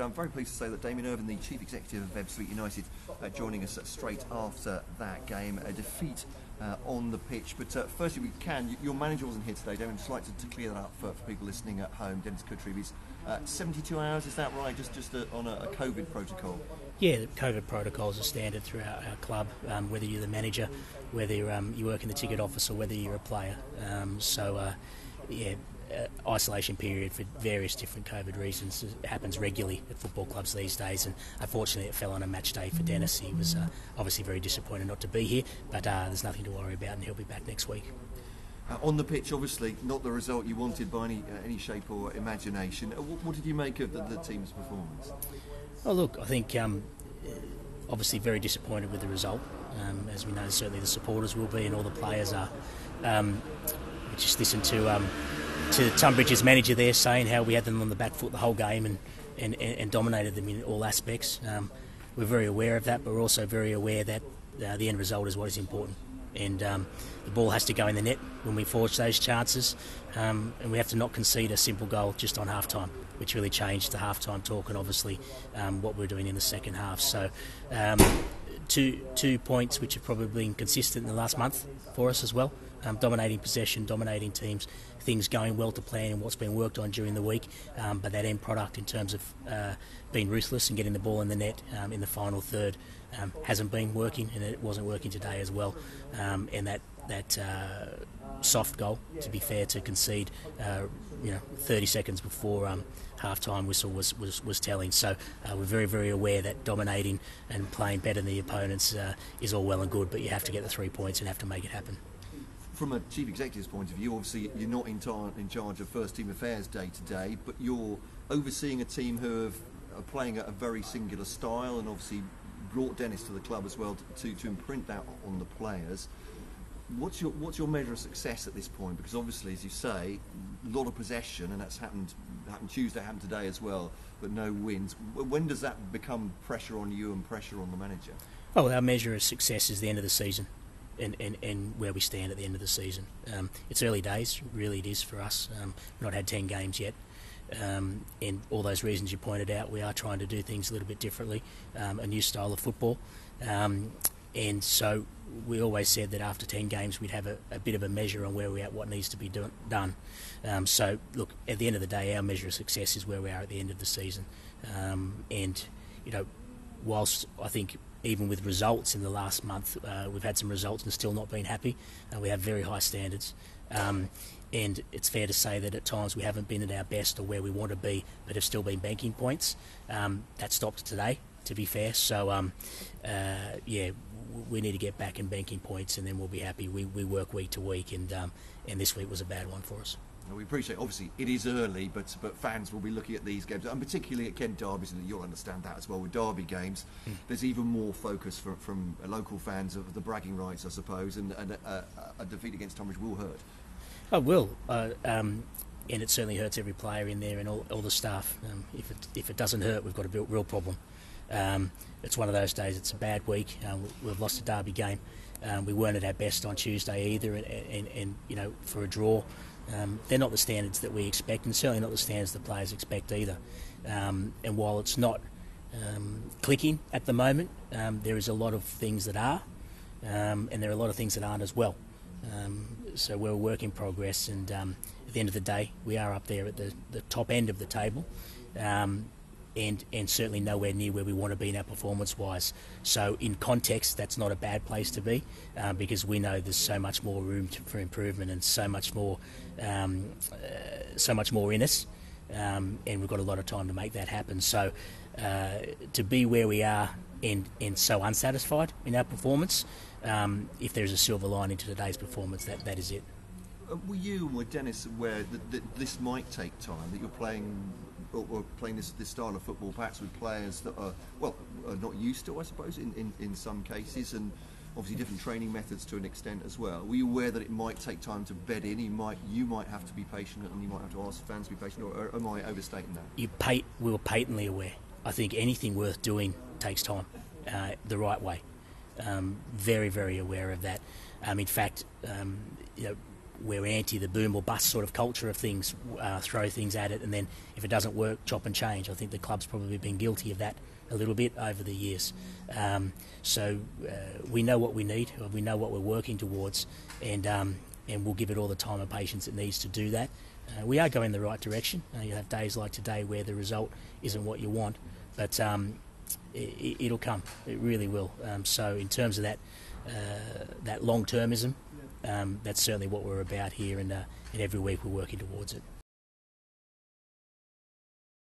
I'm very pleased to say that Damian Irvine, the Chief Executive of Ebbsfleet United, joining us straight after that game, a defeat on the pitch. But firstly, your manager wasn't here today, Damian. I'd just like to clear that up for people listening at home. Dennis Kutribi's 72 hours, is that right? Just on a COVID protocol? Yeah, the COVID protocols are standard throughout our club, whether you're the manager, whether you work in the ticket office, or whether you're a player. Isolation period for various different COVID reasons happens regularly at football clubs these days, and unfortunately it fell on a match day for Dennis. He was obviously very disappointed not to be here, but there's nothing to worry about, and he'll be back next week. On the pitch, obviously not the result you wanted by any shape or imagination. What did you make of the team's performance? Oh, look, I think obviously very disappointed with the result. As we know, certainly the supporters will be, and all the players are. We just listened to Tonbridge's manager there saying how we had them on the back foot the whole game and dominated them in all aspects. We're very aware of that, but we're also very aware that the end result is what is important. And the ball has to go in the net when we forge those chances, and we have to not concede a simple goal just on half-time, which really changed the half-time talk and obviously what we're doing in the second half. So 2 points which have probably been consistent in the last month for us as well. Dominating possession, dominating teams, things going well to plan and what's been worked on during the week, but that end product in terms of being ruthless and getting the ball in the net in the final third hasn't been working, and it wasn't working today as well. And that soft goal, to be fair, to concede 30 seconds before half-time whistle was telling. So we're very, very aware that dominating and playing better than the opponents is all well and good, but you have to get the 3 points and have to make it happen. From a chief executive's point of view, obviously you're not in charge of first team affairs day to day, but you're overseeing a team who are playing a very singular style, and obviously brought Dennis to the club as well to imprint that on the players. What's your measure of success at this point? Because obviously, as you say, a lot of possession, and that's happened Tuesday, happened today as well, but no wins. When does that become pressure on you and pressure on the manager? Oh, our measure of success is the end of the season. And where we stand at the end of the season. It's early days, really it is for us. We've not had 10 games yet. And all those reasons you pointed out, we are trying to do things a little bit differently, a new style of football. And so we always said that after 10 games we'd have a bit of a measure on where we're at, what needs to be done. So look, at the end of the day, our measure of success is where we are at the end of the season. Whilst I think even with results in the last month, we've had some results and still not been happy. We have very high standards. And it's fair to say that at times we haven't been at our best or where we want to be, but have still been banking points. That stopped today, to be fair. So, we need to get back in banking points, and then we'll be happy. We work week to week, and this week was a bad one for us. We appreciate, obviously, it is early, but fans will be looking at these games, and particularly at Kent derbies, and you'll understand that as well with derby games. There's even more focus from local fans of the bragging rights, I suppose, and a defeat against Tonbridge will hurt. Oh, it will, and it certainly hurts every player in there and all the staff. If it doesn't hurt, we've got a real problem. It's one of those days. It's a bad week. We've lost a derby game. We weren't at our best on Tuesday either, and for a draw. They're not the standards that we expect, and certainly not the standards the players expect either. And while it's not clicking at the moment, there is a lot of things that are, and there are a lot of things that aren't as well. So we're a work in progress, and at the end of the day, we are up there at the top end of the table, and certainly nowhere near where we want to be now performance-wise. So in context, that's not a bad place to be, because we know there's so much more room for improvement and so much more in us, and we've got a lot of time to make that happen. So to be where we are and so unsatisfied in our performance, if there's a silver lining to today's performance, that is it. Were you and with Dennis aware that this might take time, that you're playing this style of football perhaps with players that are not used to, I suppose, in some cases, and obviously different training methods to an extent as well? Were you aware that it might take time to bed in? You might have to be patient, and you might have to ask fans to be patient, or am I overstating that? We were patently aware. I think anything worth doing takes time, the right way. Very, very aware of that. In fact, we're anti the boom or bust sort of culture of things, throw things at it, and then if it doesn't work, chop and change. I think the club's probably been guilty of that a little bit over the years. So we know what we need, we know what we're working towards, and we'll give it all the time and patience it needs to do that. We are going in the right direction. You have days like today where the result isn't what you want, but it'll come. It really will. So in terms of that long-termism, that's certainly what we're about here, and every week we're working towards it.